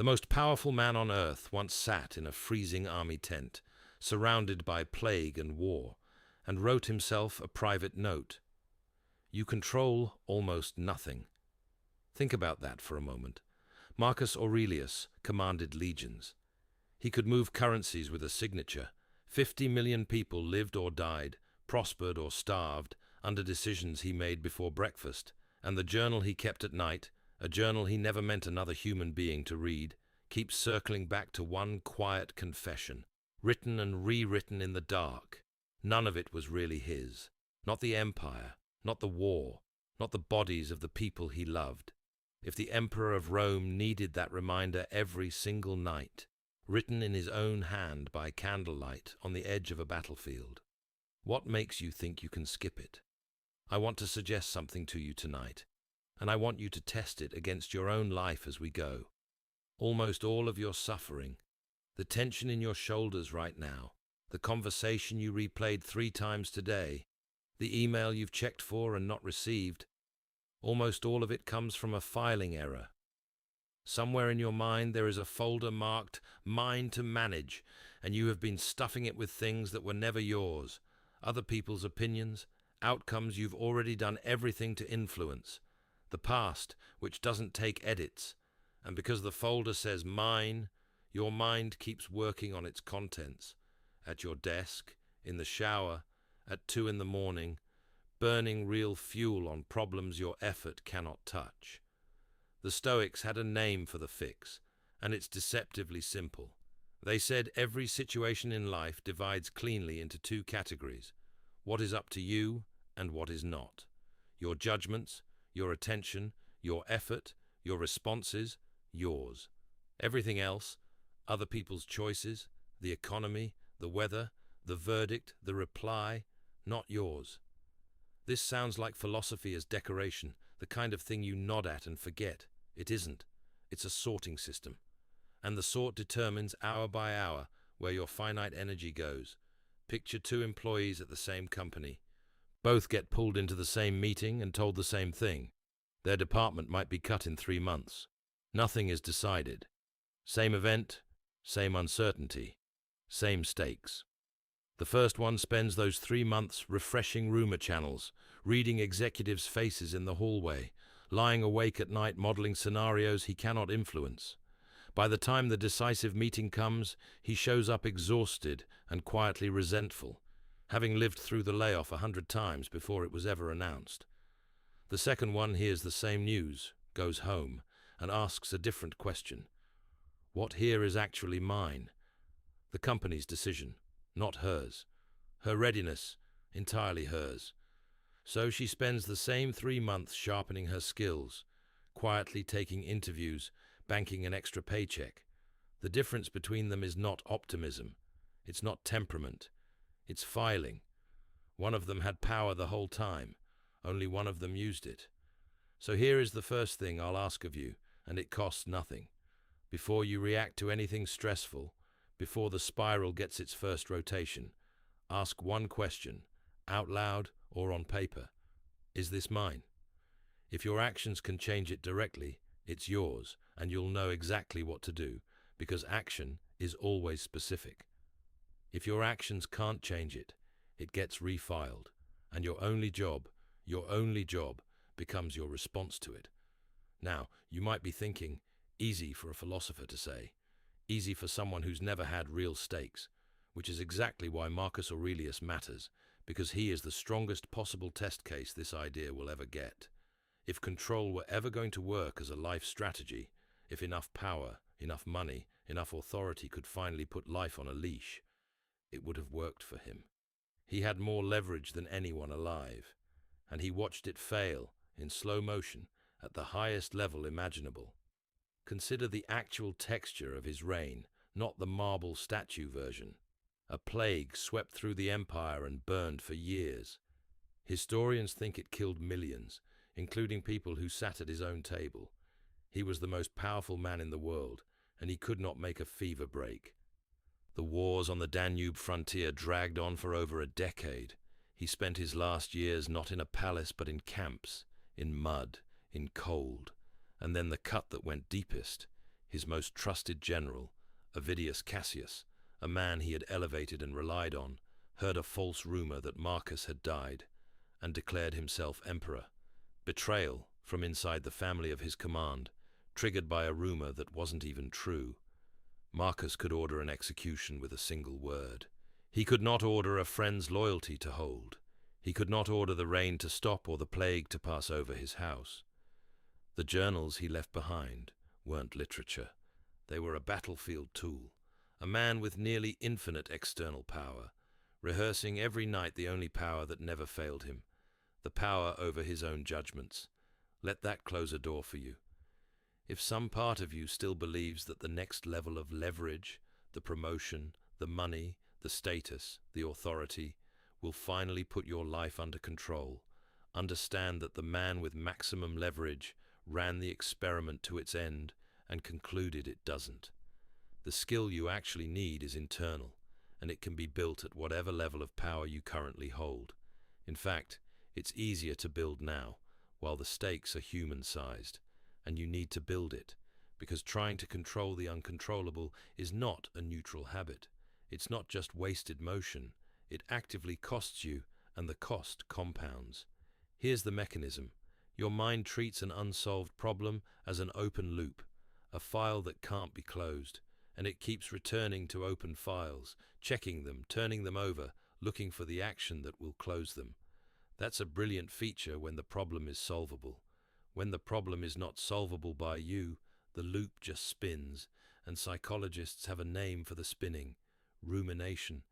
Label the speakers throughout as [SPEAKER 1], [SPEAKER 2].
[SPEAKER 1] The most powerful man on earth once sat in a freezing army tent, surrounded by plague and war, and wrote himself a private note. You control almost nothing. Think about that for a moment. Marcus Aurelius commanded legions. He could move currencies with a signature. 50 million people lived or died, prospered or starved, under decisions he made before breakfast, and the journal he kept at night, a journal he never meant another human being to read, keeps circling back to one quiet confession, written and rewritten in the dark. None of it was really his. Not the empire, not the war, not the bodies of the people he loved. If the Emperor of Rome needed that reminder every single night, written in his own hand by candlelight on the edge of a battlefield, what makes you think you can skip it? I want to suggest something to you tonight, and I want you to test it against your own life as we go. Almost all of your suffering, the tension in your shoulders right now, the conversation you replayed 3 times today, the email you've checked for and not received, almost all of it comes from a filing error. Somewhere in your mind there is a folder marked "Mine to Manage," and you have been stuffing it with things that were never yours, other people's opinions, outcomes you've already done everything to influence, the past which doesn't take edits, and because the folder says "Mine," your mind keeps working on its contents, at your desk, in the shower, at 2 in the morning, burning real fuel on problems your effort cannot touch. The Stoics had a name for the fix, and it's deceptively simple. They said every situation in life divides cleanly into 2 categories: what is up to you and what is not. Your judgments, your attention, your effort, your responses, yours. Everything else, other people's choices, the economy, the weather, the verdict, the reply, not yours. This sounds like philosophy as decoration, the kind of thing you nod at and forget. It isn't. It's a sorting system. And the sort determines hour by hour where your finite energy goes. Picture 2 employees at the same company. Both get pulled into the same meeting and told the same thing. Their department might be cut in 3 months. Nothing is decided. Same event, same uncertainty, same stakes. The first one spends those 3 months refreshing rumor channels, reading executives' faces in the hallway, lying awake at night modeling scenarios he cannot influence. By the time the decisive meeting comes, he shows up exhausted and quietly resentful, having lived through the layoff 100 times before it was ever announced. The second one hears the same news, goes home, and asks a different question. What here is actually mine? The company's decision, not hers. Her readiness, entirely hers. So she spends the same 3 months sharpening her skills, quietly taking interviews, banking an extra paycheck. The difference between them is not optimism. It's not temperament. It's filing. One of them had power the whole time. Only one of them used it. So here is the first thing I'll ask of you, and it costs nothing. Before you react to anything stressful, before the spiral gets its first rotation, ask one question, out loud or on paper. Is this mine? If your actions can change it directly, it's yours, and you'll know exactly what to do, because action is always specific. If your actions can't change it, it gets refiled, and your only job becomes your response to it. Now, you might be thinking, easy for a philosopher to say, easy for someone who's never had real stakes, which is exactly why Marcus Aurelius matters, because he is the strongest possible test case this idea will ever get. If control were ever going to work as a life strategy, if enough power, enough money, enough authority could finally put life on a leash, it would have worked for him. He had more leverage than anyone alive, and he watched it fail in slow motion at the highest level imaginable. Consider the actual texture of his reign, not the marble statue version. A plague swept through the empire and burned for years. Historians think it killed millions, including people who sat at his own table. He was the most powerful man in the world, and he could not make a fever break. The wars on the Danube frontier dragged on for over a decade. He spent his last years not in a palace but in camps, in mud, in cold. And then the cut that went deepest. His most trusted general, Avidius Cassius, a man he had elevated and relied on, heard a false rumor that Marcus had died and declared himself emperor. Betrayal from inside the family of his command, triggered by a rumor that wasn't even true. Marcus could order an execution with a single word. He could not order a friend's loyalty to hold. He could not order the rain to stop or the plague to pass over his house. The journals he left behind weren't literature. They were a battlefield tool, a man with nearly infinite external power, rehearsing every night the only power that never failed him, the power over his own judgments. Let that close a door for you. If some part of you still believes that the next level of leverage, the promotion, the money, the status, the authority, will finally put your life under control, understand that the man with maximum leverage ran the experiment to its end and concluded it doesn't. The skill you actually need is internal, and it can be built at whatever level of power you currently hold. In fact, it's easier to build now, while the stakes are human-sized, and you need to build it, because trying to control the uncontrollable is not a neutral habit. It's not just wasted motion. It actively costs you, and the cost compounds. Here's the mechanism. Your mind treats an unsolved problem as an open loop, a file that can't be closed, and it keeps returning to open files, checking them, turning them over, looking for the action that will close them. That's a brilliant feature when the problem is solvable. When the problem is not solvable by you, the loop just spins, and psychologists have a name for the spinning: rumination.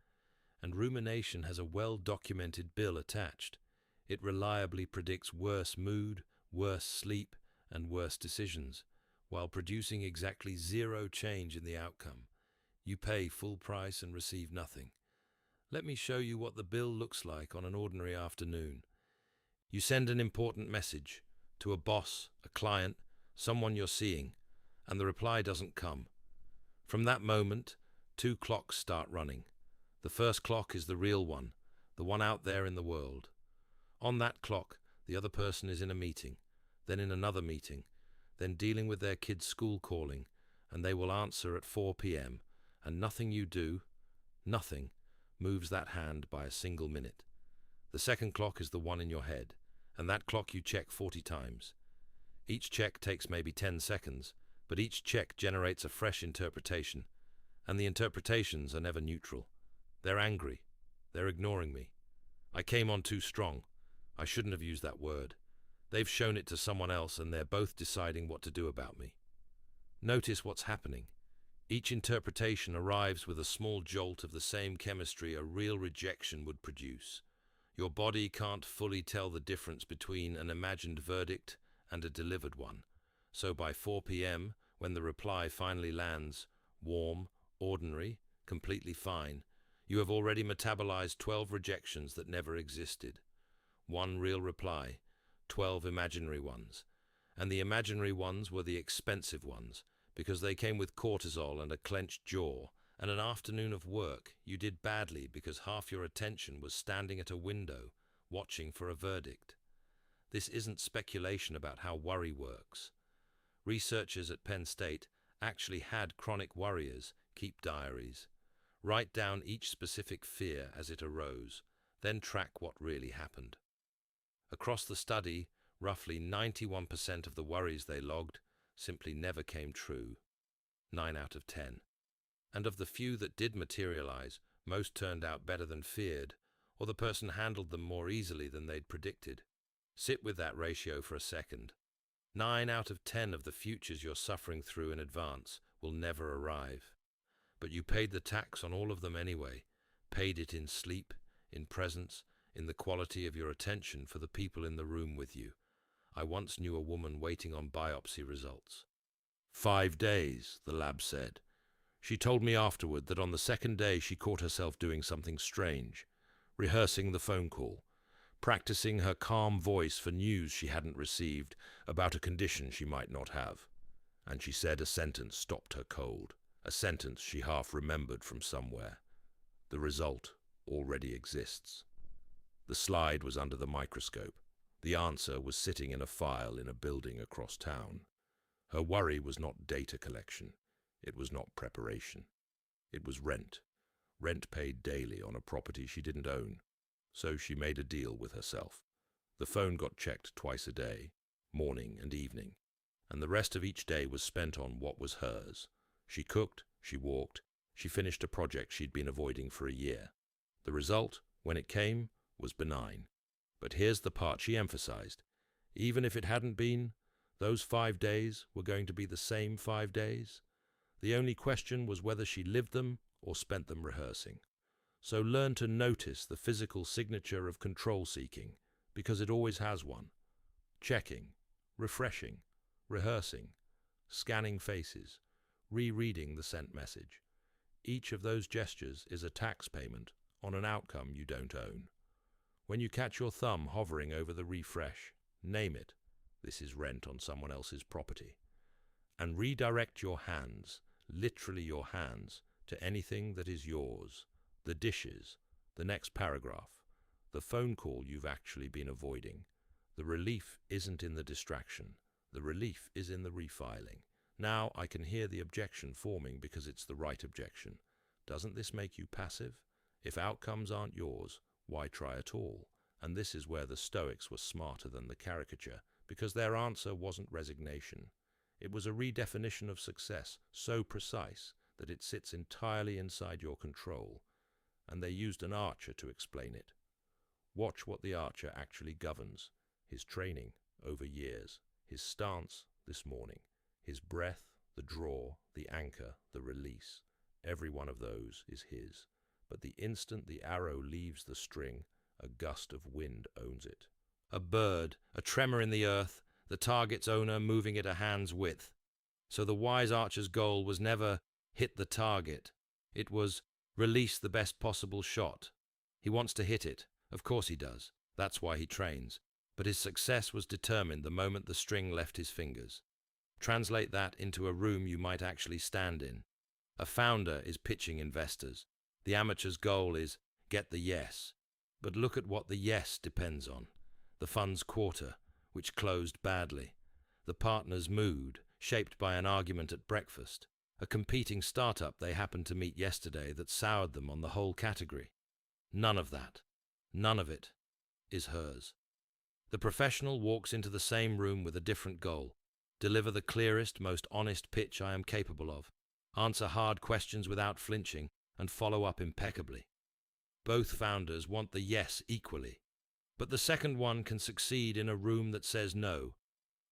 [SPEAKER 1] And rumination has a well-documented bill attached. It reliably predicts worse mood, worse sleep, and worse decisions, while producing exactly zero change in the outcome. You pay full price and receive nothing. Let me show you what the bill looks like on an ordinary afternoon. You send an important message to a boss, a client, someone you're seeing, and the reply doesn't come. From that moment, 2 clocks start running. The first clock is the real one, the one out there in the world. On that clock, the other person is in a meeting, then in another meeting, then dealing with their kid's school calling, and they will answer at 4 p.m., and nothing you do, nothing, moves that hand by a single minute. The second clock is the one in your head, and that clock you check 40 times. Each check takes maybe 10 seconds, but each check generates a fresh interpretation, and the interpretations are never neutral. They're angry. They're ignoring me. I came on too strong. I shouldn't have used that word. They've shown it to someone else, and they're both deciding what to do about me. Notice what's happening. Each interpretation arrives with a small jolt of the same chemistry a real rejection would produce. Your body can't fully tell the difference between an imagined verdict and a delivered one. So by 4 p.m., when the reply finally lands, warm, ordinary, completely fine, you have already metabolized 12 rejections that never existed. One real reply, 12 imaginary ones. And the imaginary ones were the expensive ones, because they came with cortisol and a clenched jaw, and an afternoon of work you did badly because half your attention was standing at a window, watching for a verdict. This isn't speculation about how worry works. Researchers at Penn State actually had chronic worriers keep diaries, write down each specific fear as it arose, then track what really happened. Across the study, roughly 91% of the worries they logged simply never came true, 9 out of 10. And of the few that did materialize, most turned out better than feared, or the person handled them more easily than they'd predicted. Sit with that ratio for a second. 9 out of 10 of the futures you're suffering through in advance will never arrive. But you paid the tax on all of them anyway, paid it in sleep, in presence, in the quality of your attention for the people in the room with you. I once knew a woman waiting on biopsy results. 5 days, the lab said. She told me afterward that on the second day she caught herself doing something strange, rehearsing the phone call, practicing her calm voice for news she hadn't received about a condition she might not have. And she said a sentence stopped her cold, a sentence she half remembered from somewhere. The result already exists. The slide was under the microscope. The answer was sitting in a file in a building across town. Her worry was not data collection. It was not preparation. It was rent. Rent paid daily on a property she didn't own. So she made a deal with herself. The phone got checked twice a day, morning and evening, and the rest of each day was spent on what was hers. She cooked, she walked, she finished a project she'd been avoiding for a year. The result, when it came, was benign. But here's the part she emphasized. Even if it hadn't been, those 5 days were going to be the same 5 days. The only question was whether she lived them or spent them rehearsing. So learn to notice the physical signature of control seeking, because it always has one. Checking, refreshing, rehearsing, scanning faces, rereading the sent message. Each of those gestures is a tax payment on an outcome you don't own. When you catch your thumb hovering over the refresh, name it. This is rent on someone else's property. And redirect your hands, literally your hands, to anything that is yours. The dishes, the next paragraph, the phone call you've actually been avoiding. The relief isn't in the distraction. The relief is in the refiling. Now I can hear the objection forming because it's the right objection. Doesn't this make you passive? If outcomes aren't yours, why try at all? And this is where the Stoics were smarter than the caricature, because their answer wasn't resignation. It was a redefinition of success, so precise that it sits entirely inside your control. And they used an archer to explain it. Watch what the archer actually governs. His training over years, his stance this morning, his breath, the draw, the anchor, the release. Every one of those is his. But the instant the arrow leaves the string, a gust of wind owns it. A bird, a tremor in the earth, the target's owner moving it a hand's width. So the wise archer's goal was never hit the target. It was release the best possible shot. He wants to hit it. Of course he does. That's why he trains. But his success was determined the moment the string left his fingers. Translate that into a room you might actually stand in. A founder is pitching investors. The amateur's goal is get the yes. But look at what the yes depends on. The fund's quarter, which closed badly. The partner's mood, shaped by an argument at breakfast. A competing startup they happened to meet yesterday that soured them on the whole category. None of that, none of it, is hers. The professional walks into the same room with a different goal. Deliver the clearest, most honest pitch I am capable of. Answer hard questions without flinching, and follow up impeccably. Both founders want the yes equally, but the second one can succeed in a room that says no.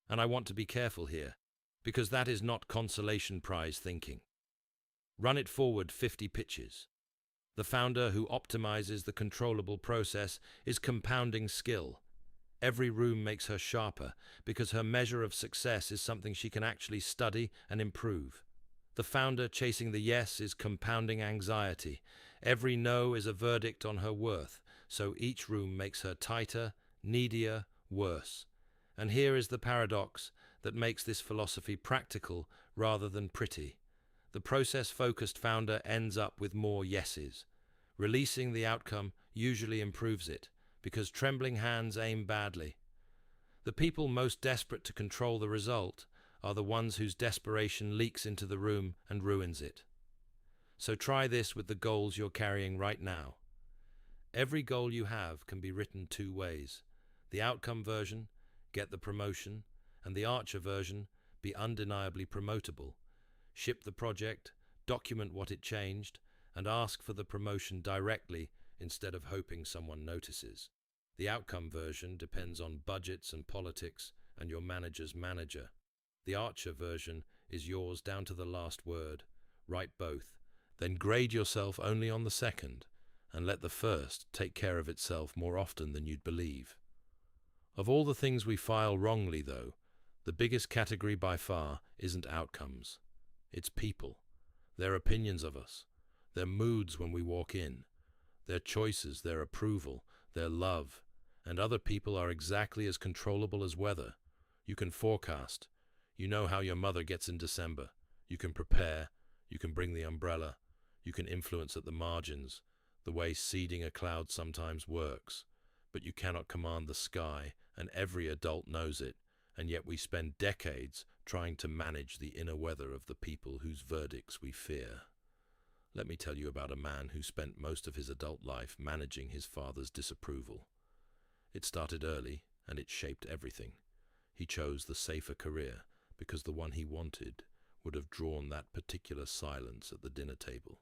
[SPEAKER 1] And I want to be careful here, because that is not consolation prize thinking. Run it forward 50 pitches. The founder who optimizes the controllable process is compounding skill. Every room makes her sharper because her measure of success is something she can actually study and improve. The founder chasing the yes is compounding anxiety. Every no is a verdict on her worth, so each room makes her tighter, needier, worse. And here is the paradox that makes this philosophy practical rather than pretty. The process-focused founder ends up with more yeses. Releasing the outcome usually improves it, because trembling hands aim badly. The people most desperate to control the result are the ones whose desperation leaks into the room and ruins it. So try this with the goals you're carrying right now. Every goal you have can be written 2 ways. The outcome version, get the promotion, and the archer version, be undeniably promotable. Ship the project, document what it changed, and ask for the promotion directly instead of hoping someone notices. The outcome version depends on budgets and politics and your manager's manager. The archer version is yours down to the last word. Write both. Then grade yourself only on the second, and let the first take care of itself more often than you'd believe. Of all the things we file wrongly, though, the biggest category by far isn't outcomes. It's people, their opinions of us, their moods when we walk in, their choices, their approval, their love, and other people are exactly as controllable as weather. You can forecast. You know how your mother gets in December. You can prepare. You can bring the umbrella. You can influence at the margins, the way seeding a cloud sometimes works. But you cannot command the sky, and every adult knows it, and yet we spend decades trying to manage the inner weather of the people whose verdicts we fear. Let me tell you about a man who spent most of his adult life managing his father's disapproval. It started early, and it shaped everything. He chose the safer career because the one he wanted would have drawn that particular silence at the dinner table.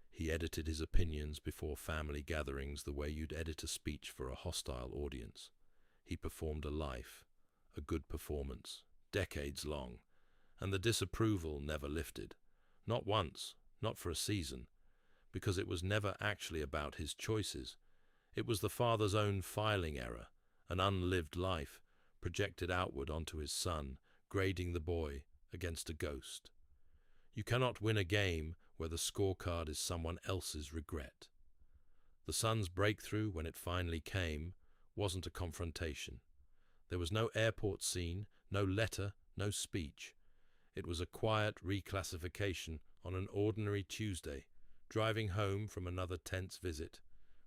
[SPEAKER 1] He edited his opinions before family gatherings the way you'd edit a speech for a hostile audience. He performed a life, a good performance, decades long, and the disapproval never lifted. Not once, not for a season, because it was never actually about his choices. It was the father's own filing error, an unlived life, projected outward onto his son, grading the boy against a ghost. You cannot win a game where the scorecard is someone else's regret. The son's breakthrough, when it finally came, wasn't a confrontation. There was no airport scene, no letter, no speech. It was a quiet reclassification on an ordinary Tuesday, driving home from another tense visit,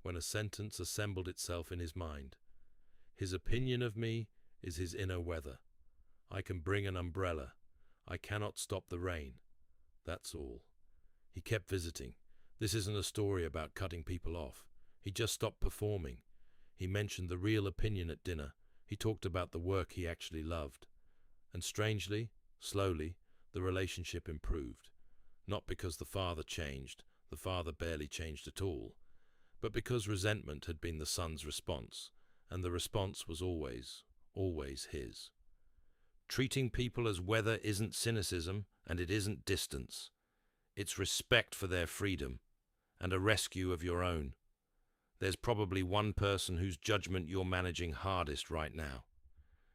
[SPEAKER 1] when a sentence assembled itself in his mind. His opinion of me is his inner weather. I can bring an umbrella. I cannot stop the rain. That's all. He kept visiting. This isn't a story about cutting people off. He just stopped performing. He mentioned the real opinion at dinner. He talked about the work he actually loved. And strangely, slowly, the relationship improved. Not because the father changed, the father barely changed at all, but because resentment had been the son's response, and the response was always his. Treating people as weather isn't cynicism, and it isn't distance. It's respect for their freedom, and a rescue of your own. There's probably one person whose judgment you're managing hardest right now.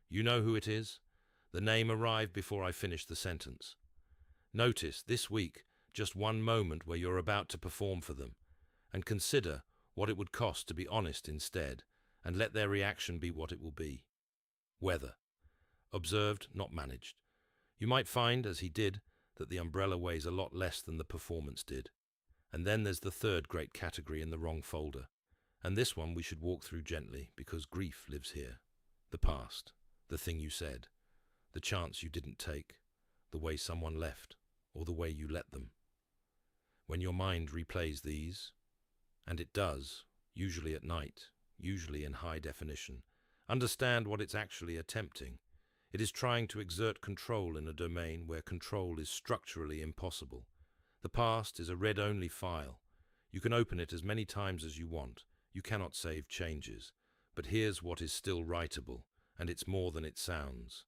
[SPEAKER 1] You know who it is? The name arrived before I finished the sentence. Notice, this week, just one moment where you're about to perform for them, and consider what it would cost to be honest instead, and let their reaction be what it will be. Weather. Observed, not managed. You might find, as he did, that the umbrella weighs a lot less than the performance did. And then there's the third great category in the wrong folder. And this one we should walk through gently, because grief lives here. The past, the thing you said, the chance you didn't take, the way someone left, or the way you let them. When your mind replays these, and it does, usually at night, usually in high definition, understand what it's actually attempting. It is trying to exert control in a domain where control is structurally impossible. The past is a read-only file. You can open it as many times as you want. You cannot save changes. But here's what is still writable, and it's more than it sounds.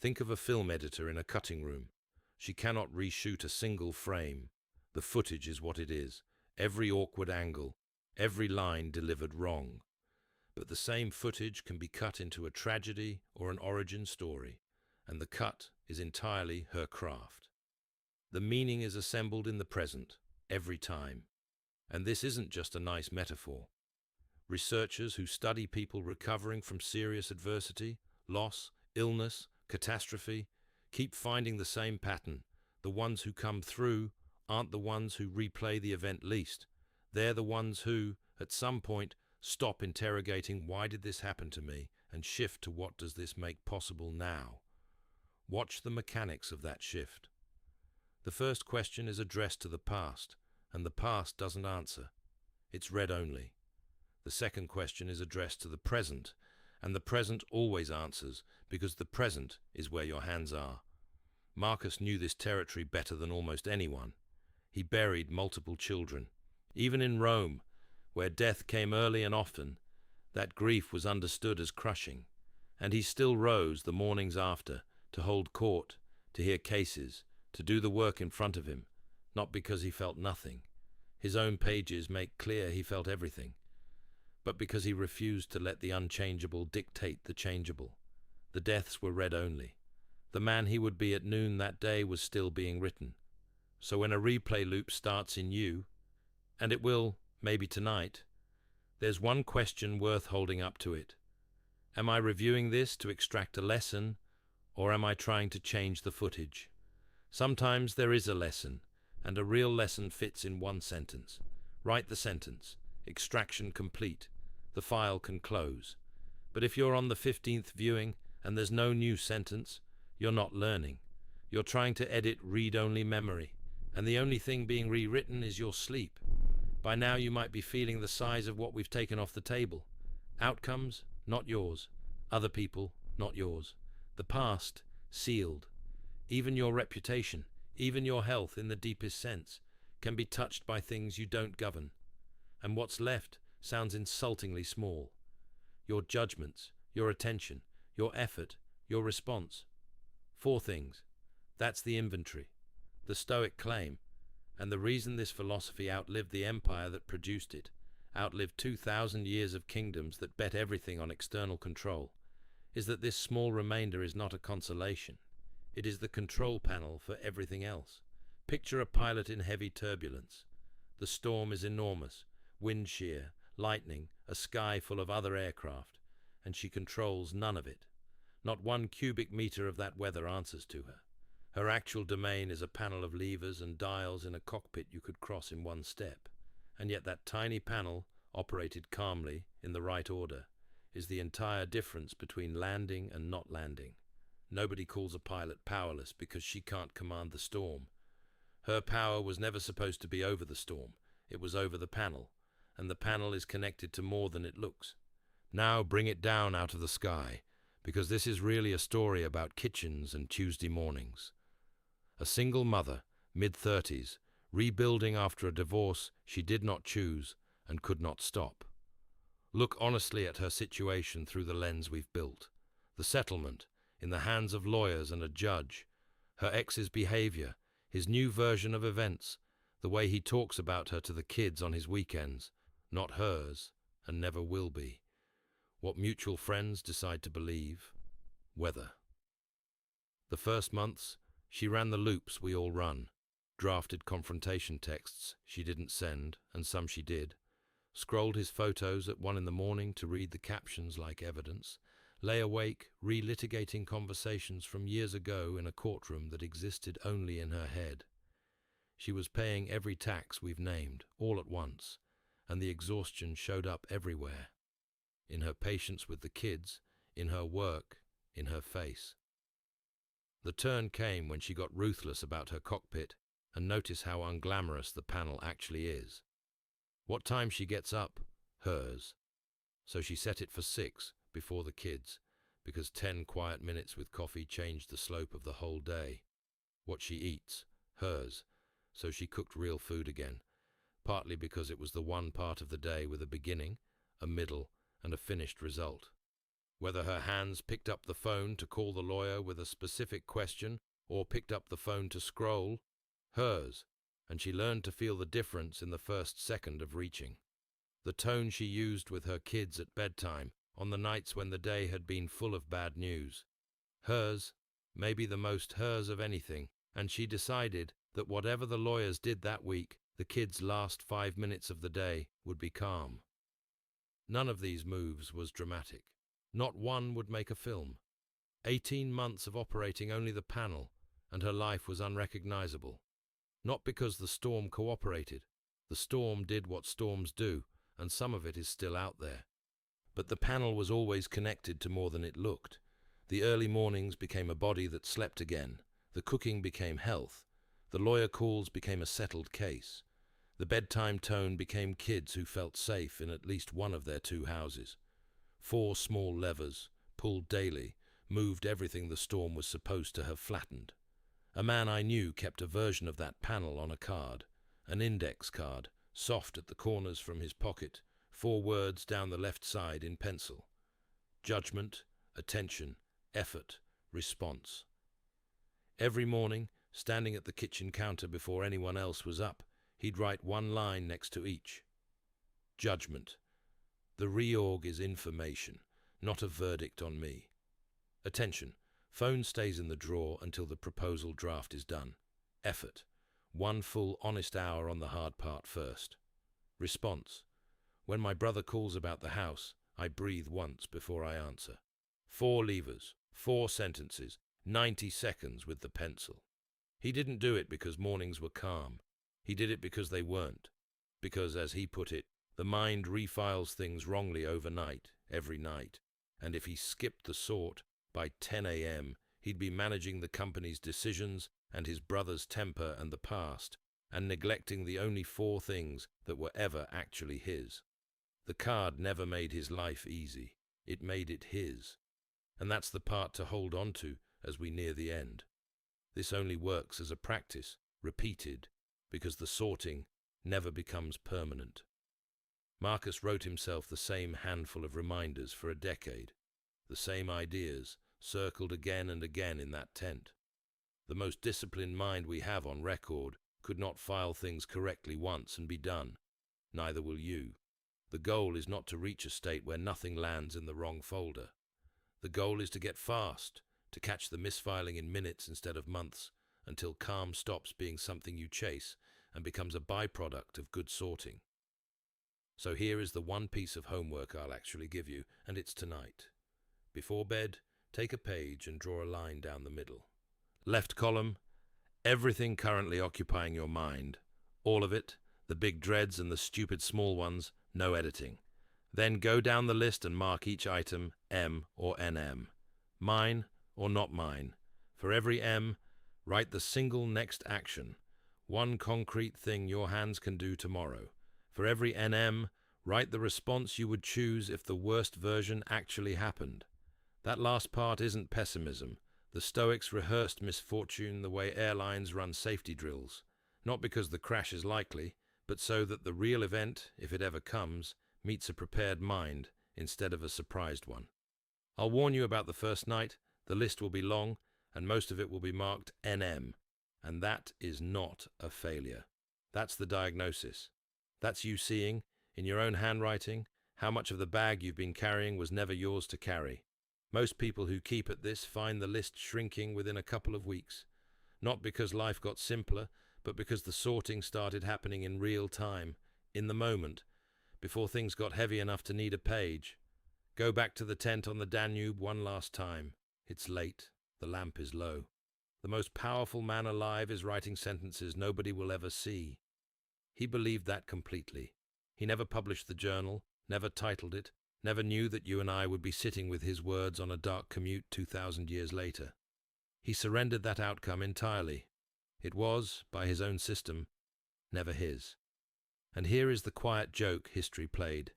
[SPEAKER 1] Think of a film editor in a cutting room. She cannot reshoot a single frame. The footage is what it is. Every awkward angle, every line delivered wrong. But the same footage can be cut into a tragedy or an origin story, and the cut is entirely her craft. The meaning is assembled in the present, every time. And this isn't just a nice metaphor. Researchers who study people recovering from serious adversity, loss, illness, catastrophe, keep finding the same pattern. The ones who come through aren't the ones who replay the event least. They're the ones who, at some point, stop interrogating why did this happen to me and shift to what does this make possible now. Watch the mechanics of that shift. The first question is addressed to the past, and the past doesn't answer. It's read only. The second question is addressed to the present, and the present always answers because the present is where your hands are. Marcus knew this territory better than almost anyone. He buried multiple children. Even in Rome, where death came early and often, that grief was understood as crushing, and he still rose the mornings after to hold court, to hear cases, to do the work in front of him, not because he felt nothing. His own pages make clear he felt everything, but because he refused to let the unchangeable dictate the changeable. The deaths were read only. The man he would be at noon that day was still being written. So when a replay loop starts in you, and it will, maybe tonight, there's one question worth holding up to it. Am I reviewing this to extract a lesson, or am I trying to change the footage? Sometimes there is a lesson, and a real lesson fits in one sentence. Write the sentence. Extraction complete. The file can close. But if you're on the 15th viewing and there's no new sentence, you're not learning. You're trying to edit read-only memory, and the only thing being rewritten is your sleep. By now you might be feeling the size of what we've taken off the table. Outcomes, not yours. Other people, not yours. The past, sealed. Even your reputation, even your health in the deepest sense, can be touched by things you don't govern. And what's left sounds insultingly small. Your judgments, your attention, your effort, your response. 4 things. That's the inventory. The Stoic claim, and the reason this philosophy outlived the empire that produced it, outlived 2,000 years of kingdoms that bet everything on external control, is that this small remainder is not a consolation. It is the control panel for everything else. Picture a pilot in heavy turbulence. The storm is enormous, wind shear, lightning, a sky full of other aircraft, and she controls none of it. Not 1 cubic meter of that weather answers to her. Her actual domain is a panel of levers and dials in a cockpit you could cross in 1 step. And yet that tiny panel, operated calmly, in the right order, is the entire difference between landing and not landing. Nobody calls a pilot powerless because she can't command the storm. Her power was never supposed to be over the storm. It was over the panel, and the panel is connected to more than it looks. Now bring it down out of the sky, because this is really a story about kitchens and Tuesday mornings. A single mother, mid-30s, rebuilding after a divorce she did not choose and could not stop. Look honestly at her situation through the lens we've built. The settlement, in the hands of lawyers and a judge. Her ex's behavior, his new version of events, the way he talks about her to the kids on his weekends, not hers, and never will be. What mutual friends decide to believe. Weather. The first months, she ran the loops we all run, drafted confrontation texts she didn't send, and some she did, scrolled his photos at 1 in the morning to read the captions like evidence, lay awake relitigating conversations from years ago in a courtroom that existed only in her head. She was paying every tax we've named, all at once, and the exhaustion showed up everywhere. In her patience with the kids, in her work, in her face. The turn came when she got ruthless about her cockpit and noticed how unglamorous the panel actually is. What time she gets up, hers. So she set it for 6 before the kids, because 10 quiet minutes with coffee changed the slope of the whole day. What she eats, hers. So she cooked real food again, partly because it was the one part of the day with a beginning, a middle, and a finished result. Whether her hands picked up the phone to call the lawyer with a specific question or picked up the phone to scroll, hers, and she learned to feel the difference in the first second of reaching. The tone she used with her kids at bedtime on the nights when the day had been full of bad news. Hers, maybe the most hers of anything, and she decided that whatever the lawyers did that week, the kids' last 5 minutes of the day would be calm. None of these moves was dramatic. Not one would make a film. 18 months of operating only the panel, and her life was unrecognizable. Not because the storm cooperated. The storm did what storms do, and some of it is still out there. But the panel was always connected to more than it looked. The early mornings became a body that slept again. The cooking became health. The lawyer calls became a settled case. The bedtime tone became kids who felt safe in at least one of their 2 houses. 4 small levers, pulled daily, moved everything the storm was supposed to have flattened. A man I knew kept a version of that panel on a card, an index card, soft at the corners from his pocket, 4 words down the left side in pencil. Judgment, attention, effort, response. Every morning, standing at the kitchen counter before anyone else was up, he'd write 1 line next to each. Judgment. The reorg is information, not a verdict on me. Attention. Phone stays in the drawer until the proposal draft is done. Effort. 1 full honest hour on the hard part first. Response. When my brother calls about the house, I breathe once before I answer. 4 levers, 4 sentences, 90 seconds with the pencil. He didn't do it because mornings were calm. He did it because they weren't. Because, as he put it, the mind refiles things wrongly overnight, every night, and if he skipped the sort, by 10 a.m., he'd be managing the company's decisions and his brother's temper and the past, and neglecting the only four things that were ever actually his. The card never made his life easy. It made it his. And that's the part to hold on to as we near the end. This only works as a practice, repeated, because the sorting never becomes permanent. Marcus wrote himself the same handful of reminders for a decade. The same ideas circled again and again in that tent. The most disciplined mind we have on record could not file things correctly once and be done. Neither will you. The goal is not to reach a state where nothing lands in the wrong folder. The goal is to get fast, to catch the misfiling in minutes instead of months, until calm stops being something you chase and becomes a byproduct of good sorting. So here is the one piece of homework I'll actually give you, and it's tonight. Before bed, take a page and draw a line down the middle. Left column, everything currently occupying your mind. All of it, the big dreads and the stupid small ones, no editing. Then go down the list and mark each item M or NM. Mine or not mine. For every M, write the single next action. One concrete thing your hands can do tomorrow. For every NM, write the response you would choose if the worst version actually happened. That last part isn't pessimism. The Stoics rehearsed misfortune the way airlines run safety drills. Not because the crash is likely, but so that the real event, if it ever comes, meets a prepared mind instead of a surprised one. I'll warn you about the first night. The list will be long, and most of it will be marked NM, and that is not a failure. That's the diagnosis. That's you seeing, in your own handwriting, how much of the bag you've been carrying was never yours to carry. Most people who keep at this find the list shrinking within a couple of weeks, not because life got simpler, but because the sorting started happening in real time, in the moment, before things got heavy enough to need a page. Go back to the tent on the Danube one last time. It's late. The lamp is low. The most powerful man alive is writing sentences nobody will ever see. He believed that completely. He never published the journal, never titled it, never knew that you and I would be sitting with his words on a dark commute 2,000 years later. He surrendered that outcome entirely. It was, by his own system, never his. And here is the quiet joke history played.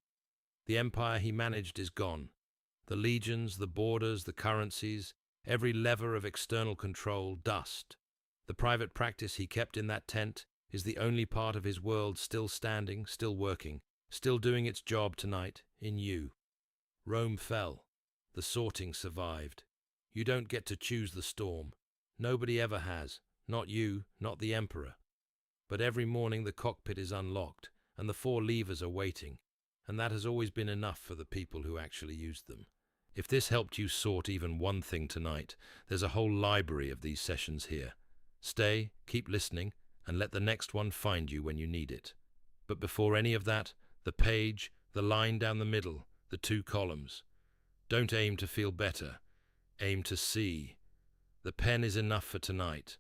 [SPEAKER 1] The empire he managed is gone. The legions, the borders, the currencies, every lever of external control, dust. The private practice he kept in that tent is the only part of his world still standing, still working, still doing its job tonight, in you. Rome fell. The sorting survived. You don't get to choose the storm. Nobody ever has. Not you, not the emperor. But every morning the cockpit is unlocked, and the 4 levers are waiting, and that has always been enough for the people who actually used them. If this helped you sort even one thing tonight, there's a whole library of these sessions here. Stay, keep listening, and let the next one find you when you need it. But before any of that, the page, the line down the middle, the 2 columns. Don't aim to feel better. Aim to see. The pen is enough for tonight.